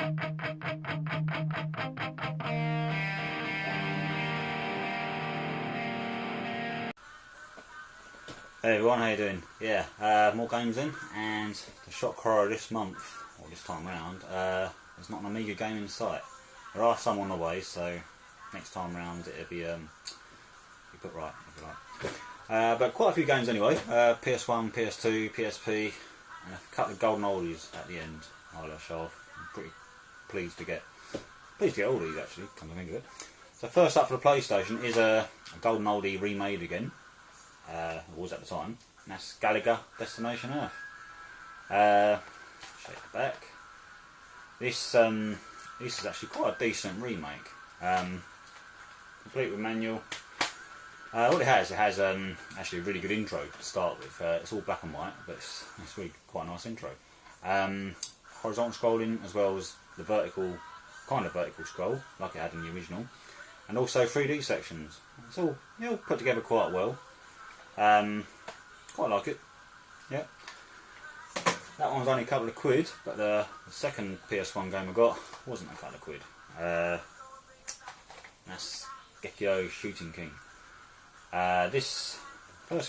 Hey everyone, how you doing? Yeah, more games in, and the shock horror this month, or this time round, there's not an Amiga game in sight. There are some on the way, so next time round it'll be put right, if you like. But quite a few games anyway. PS1, PS2, PSP, and a couple of golden oldies at the end. I'll show off. I'm pretty pleased to get oldies actually, come to think of it. So first up for the PlayStation is a golden oldie remade again. It was at the time, and that's Galaga Destination Earth. Shake the back. This is actually quite a decent remake. Complete with manual. What it has actually a really good intro to start with. It's all black and white, but it's really quite a nice intro. Horizontal scrolling as well as the vertical scroll, like it had in the original, and also 3D sections. It's all put together quite well. Quite like it. Yeah. That one's only a couple of quid, but the second PS1 game I got wasn't a couple of quid. That's Gekio Shooting King. First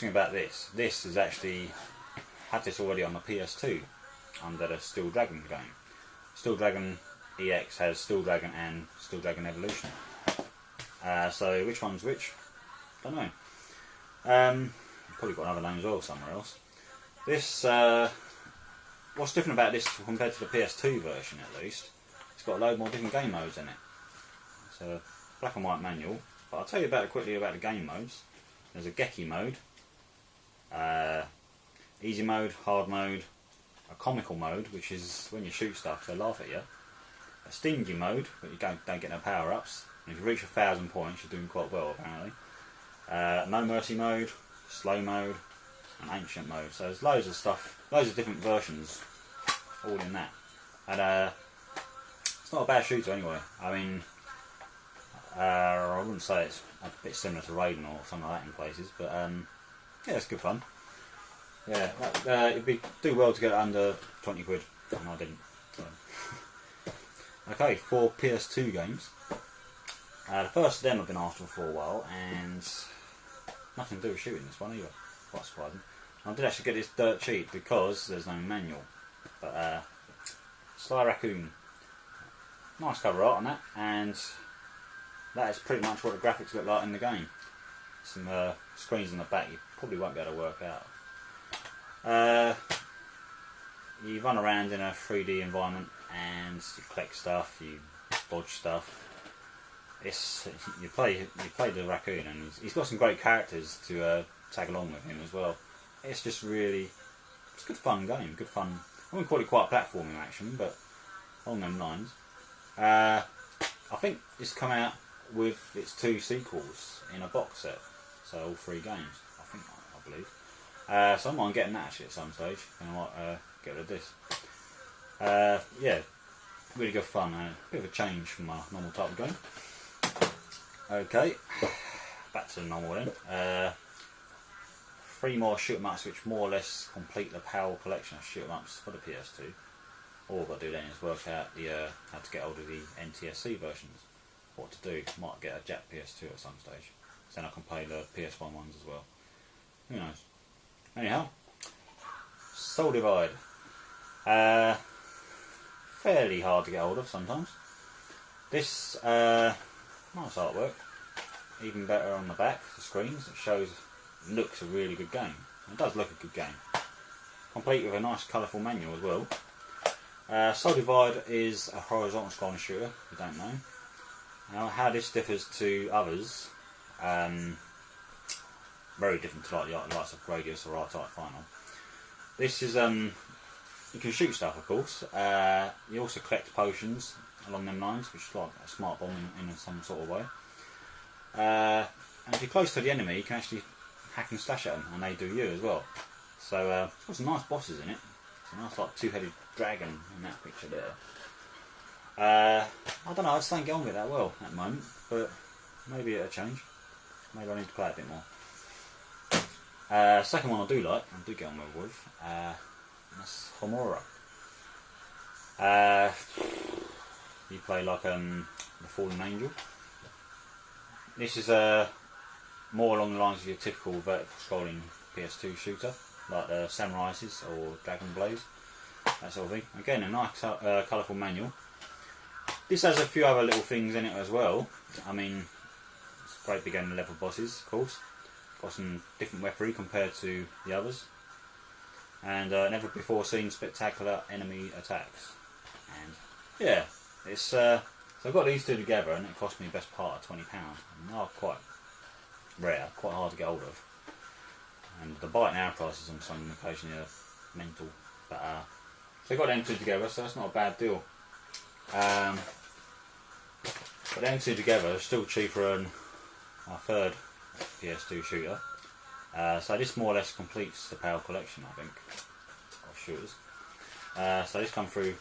thing about this is actually had this already on the PS2 under the Steel Dragon game. Steel Dragon EX has Steel Dragon and Steel Dragon Evolution. So which one's which? Don't know. Probably got another name as well somewhere else. This, what's different about this compared to the PS2 version at least, it's got a load more different game modes in it. It's a black and white manual, but I'll tell you quickly about the game modes. There's a Geki mode, easy mode, hard mode, a comical mode, which is when you shoot stuff they laugh at you, a stingy mode, but you don't get no power ups, and if you reach 1,000 points you're doing quite well apparently. No mercy mode, slow mode, and ancient mode. So there's loads of stuff, loads of different versions, all in that. And it's not a bad shooter anyway. I mean, I wouldn't say it's a bit similar to Raiden or something like that in places, but yeah, it's good fun. Yeah, it'd do well to get it under 20 quid, and I didn't. So. Okay, 4 PS2 games. The first of them I've been after for a while, and nothing to do with shooting this one either. Quite surprising. I did actually get this dirt cheap because there's no manual. But Sly Raccoon, nice cover art on that, and that is pretty much what the graphics look like in the game. Some screens on the back you probably won't be able to work out. You run around in a 3D environment and you collect stuff, you dodge stuff. You play the raccoon, and he's got some great characters to tag along with him as well. It's just really, it's a good fun game, good fun. I wouldn't call it quite a platforming action, but along them lines. I think it's come out with its 2 sequels in a box set, so all 3 games. I believe. So I might getting that actually at some stage, and I might get rid of this. Yeah, really good fun. A bit of a change from my normal type of game. Okay, back to the normal then. 3 more shoot 'em ups which more or less complete the PAL collection of shoot 'em ups for the PS2. All I've got to do then is work out how to get hold of the NTSC versions. What to do. Might get a Jap PS2 at some stage. So then I can play the PS1 ones as well. Who knows. Anyhow, Soul Divide. Fairly hard to get hold of sometimes. This nice artwork, even better on the back, the screens. It looks a really good game. It does look a good game. Complete with a nice colourful manual as well. Soul Divide is a horizontal scrolling shooter, if you don't know. Now, how this differs to others, very different to like the likes of Gradius or R-Type Final. This is, you can shoot stuff of course, you also collect potions along them lines, which is like a smart bomb in some sort of way. And if you're close to the enemy, you can actually hack and slash at them, and they do you as well. So it's got some nice bosses in it. It's a nice like 2-headed dragon in that picture there. I don't know, I just don't get on with it that well at the moment, but maybe it'll change. Maybe I need to play it a bit more. Second one I do like, I do get on with, that's Homura. play like the Fallen Angel. This is more along the lines of your typical vertical scrolling PS2 shooter, like the Samurai Isis or Dragon Blaze, that sort of thing. Again, a nice colourful manual. This has a few other little things in it as well. I mean, it's great big end level bosses, of course. Got some different weaponry compared to the others. And never before seen spectacular enemy attacks. And yeah, it's so I got these two together, and it cost me the best part of £20. And they are quite rare, quite hard to get hold of. And the bite and hour prices on some occasion are mental. But so I got them two together, so that's not a bad deal. But them two together are still cheaper than our third PS2 shooter. So this more or less completes the Power collection, I think, of shooters. So this come through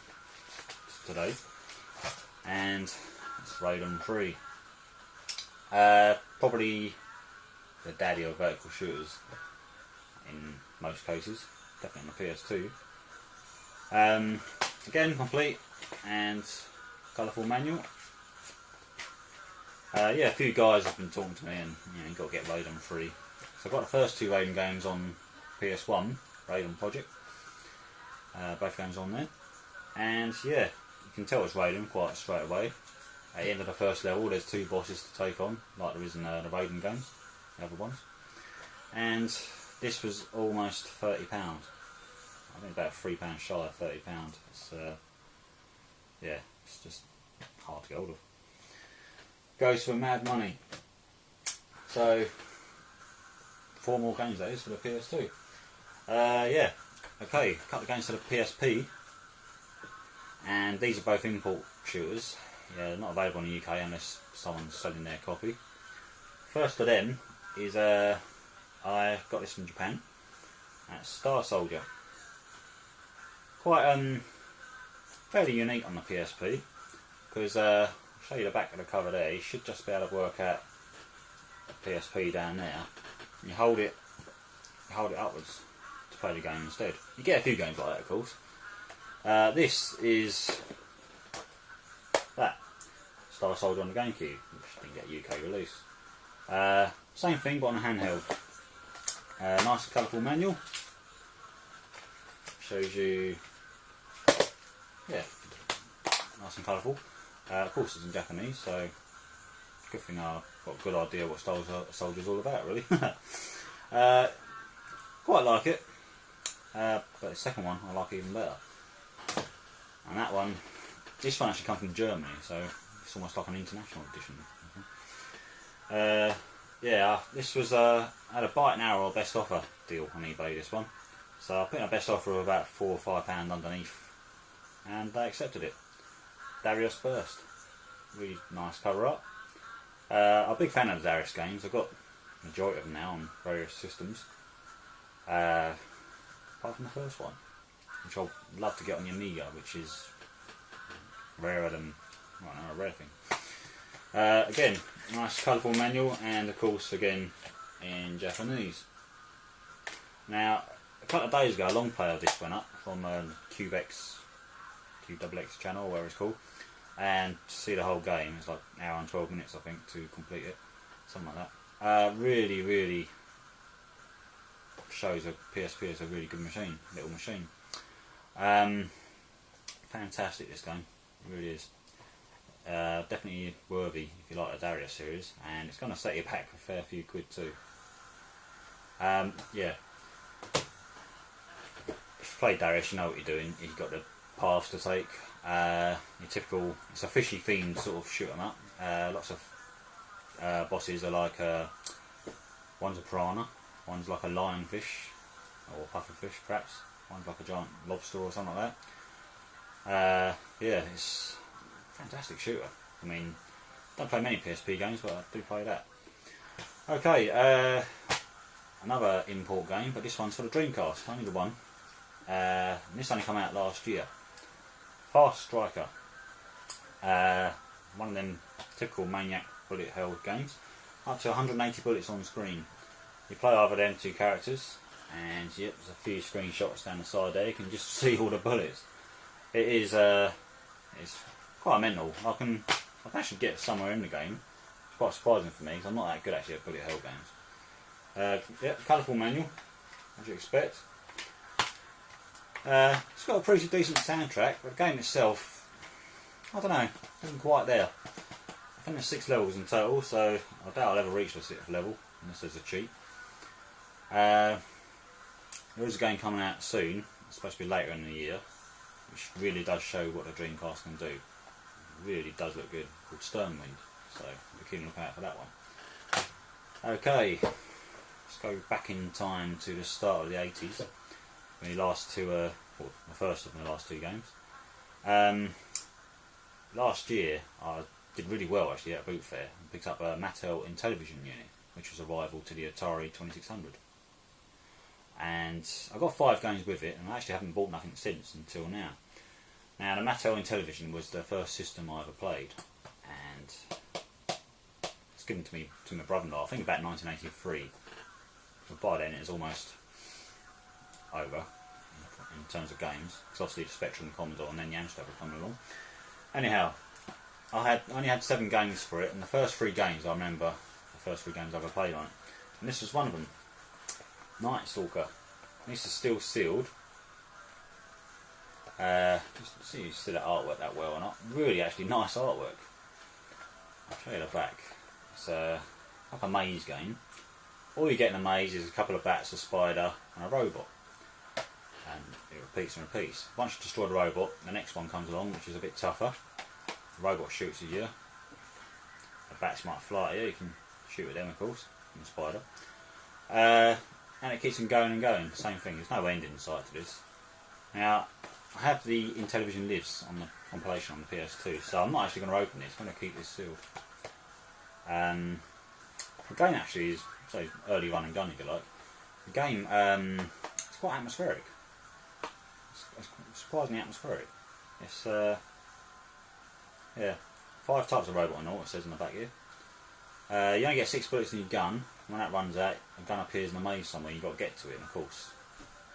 today, and it's Raiden 3. Probably the daddy of vertical shooters in most cases, definitely on the PS2. Again, complete and colourful manual. Yeah, a few guys have been talking to me, and you've got to get Raiden 3. So I've got the first two Raiden games on PS1, Raiden Project. Both games on there. And yeah, you can tell it's Raiden quite straight away. At the end of the first level, there's two bosses to take on, like there is in the Raiden games, the other ones. And this was almost £30. I think about £3 shy of £30. It's yeah, it's just hard to get hold of. Goes for mad money. So 4 more games that is for the PS2. Yeah, okay, a couple of games for the PSP, and these are both import shooters. Yeah, they're not available in the UK unless someone's selling their copy. First of them is I got this from Japan. That's Star Soldier. Quite fairly unique on the PSP, because I'll show you the back of the cover there. You should just be able to work out the PSP down there. And you hold it upwards to play the game instead. You get a few games like that, of course. This is that Star Soldier on the GameCube, which didn't get UK release. Same thing, but on a handheld. Nice colourful manual. Shows you, yeah, nice and colourful. Of course, it's in Japanese, so good thing I've got a good idea what Star Soldier's all about, really. Quite like it, but the second one I like even better. And that one, this one actually comes from Germany, so it's almost like an international edition. Yeah, this was had a bite now or best offer deal on eBay, this one. So I put in a best offer of about £4 or £5 underneath, and they accepted it. Darius Burst, really nice cover up. I'm a big fan of the Darius games. I've got the majority of them now on various systems. Apart from the first one, which I'd love to get on the Amiga, which is rarer than, well, not a rare thing. Again, nice colourful manual, and of course again in Japanese. Now, a couple of days ago, a long play of this went up from QXX channel, or whatever it's called, and to see the whole game, it's like an hour and 12 minutes I think to complete it, something like that. Really, really shows a PSP is a really good machine, little machine. Fantastic, this game, it really is. Definitely worthy if you like the Darius series, and it's going to set you back a fair few quid too. Yeah, if you play Darius, you know what you're doing. You've got the paths to take. Your typical, it's a fishy themed sort of shoot 'em up. Lots of bosses are like one's a piranha, one's like a lionfish or pufferfish perhaps, one's like a giant lobster or something like that. Yeah, it's a fantastic shooter. I mean, don't play many PSP games, but I do play that. Okay, another import game, but this one's for the Dreamcast, only the one. And this only came out last year. Fast Striker. One of them typical maniac bullet hell games. Up to 180 bullets on screen. You play either them two characters, and yep, there's a few screenshots down the side there. You can just see all the bullets. It is it's quite mental. I can actually get somewhere in the game. It's quite surprising for me because I'm not that good actually at bullet hell games. Yeah, colourful manual, as you expect. It's got a pretty decent soundtrack, but the game itself, I don't know, isn't quite there. I think there's 6 levels in total, so I doubt I'll ever reach the 6th level unless there's a cheat. There is a game coming out soon. It's supposed to be later in the year, which really does show what the Dreamcast can do. It really does look good, called Sternwind, so be keen to look out for that one. Okay, let's go back in time to the start of the 80s, when the last two, well, the first of the last 2 games. Last year I did really well actually at a boot fair and picked up a Mattel Intellivision unit, which was a rival to the Atari 2600. And I got 5 games with it, and I actually haven't bought nothing since until now. Now the Mattel Intellivision was the first system I ever played, and it's given to me to my brother-in-law, I think about 1983. But by then it was almost over in terms of games, because obviously the Spectrum, Commodore, and then the Amstrad were coming along. Anyhow, I only had 7 games for it, and the first 3 games I remember, the first 3 games I ever played on it, and this was one of them. Night Stalker. This is still sealed. Just see if you see that artwork that well or not. Really, actually nice artwork. I'll show you the back. It's like a maze game. All you get in a maze is a couple of bats, a spider, and a robot. And it repeats and repeats. Once you destroy the robot, the next one comes along, which is a bit tougher. The robot shoots at you. The bats might fly at you. You can shoot at them, of course, and the spider. And it keeps them going and going. Same thing. There's no end in sight to this. Now, I have the Intellivision lids on the compilation on the PS2, so I'm not actually going to open this. I'm going to keep this sealed. The game actually is, say, early run and gun if you like. The game, it's quite atmospheric. It's surprisingly atmospheric. It's, yeah, 5 types of robot and all, it says on the back here. You only get 6 bullets in your gun. When that runs out, a gun appears in a maze somewhere, you've got to get to it, and of course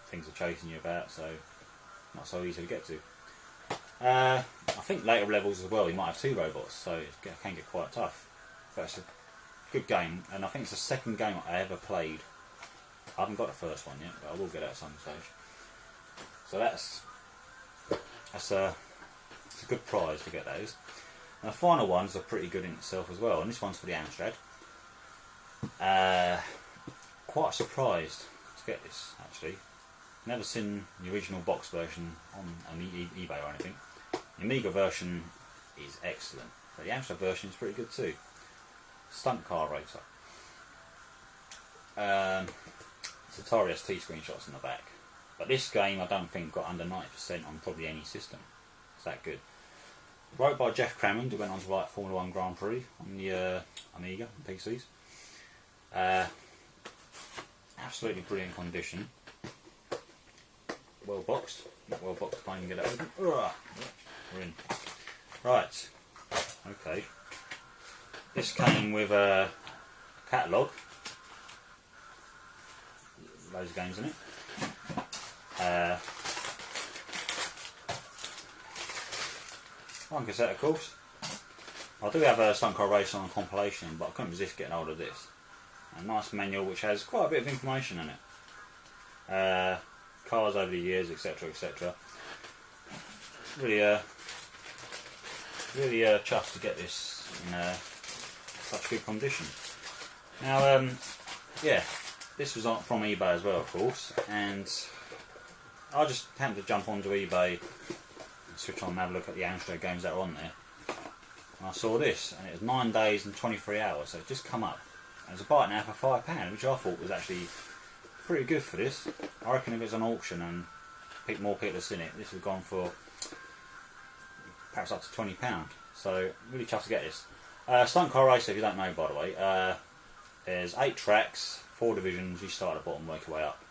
things are chasing you about, so not so easy to get to. I think later levels as well you might have 2 robots, so it can get quite tough. But it's a good game, and I think it's the 2nd game I ever played. I haven't got the first one yet, but I will get it at some stage. So that's a good prize to get those. And the final ones are pretty good in itself as well, and this one's for the Amstrad. Quite surprised to get this actually. Never seen the original box version on eBay or anything. The Amiga version is excellent, but the Amstrad version is pretty good too. Stunt car racer. It's Atari ST screenshots in the back. But this game I don't think got under 90% on probably any system. It's that good. Wrote by Jeff Crammond, who went on to write Formula 1 Grand Prix on the Amiga and PCs. Absolutely brilliant condition. Well boxed. Not well boxed, can't even get it open. We're in. Right. Okay. This came with a catalogue. Loads of games in it. One cassette, of course. I do have a Stunt Car Racer on a compilation, but I couldn't resist getting hold of this. A nice manual which has quite a bit of information in it. Cars over the years, etc., etc. Really, really chuffed to get this in such good condition. Now, yeah, this was from eBay as well, of course, and I just happened to jump onto eBay, switch on and have a look at the Amstrad games that are on there, and I saw this, and it was 9 days and 23 hours, so it's just come up. And it's a bite now for £5, which I thought was actually pretty good for this. I reckon if it's an auction and more people have seen it, this would have gone for perhaps up to £20. So really chuffed to get this. Stunt Car Racer, if you don't know by the way, there's 8 tracks, 4 divisions, you start at the bottom, work your way up.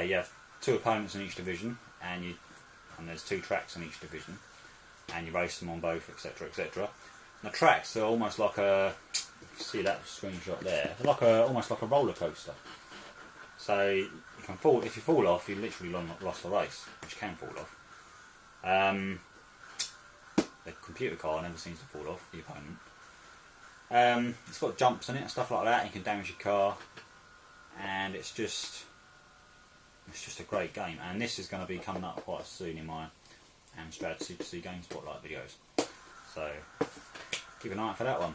You have 2 opponents in each division, and there's 2 tracks in each division, and you race them on both, etc., etc. And the tracks are almost like a, see that screenshot there, they're like almost like a roller coaster. So you can fall, if you fall off, you literally lost the race, which can fall off. the computer card never seems to fall off, the opponent. It's got jumps in it and stuff like that. You can damage your car, and it's just a great game. And this is going to be coming up quite soon in my Amstrad Super C Game Spotlight videos. So keep an eye out for that one.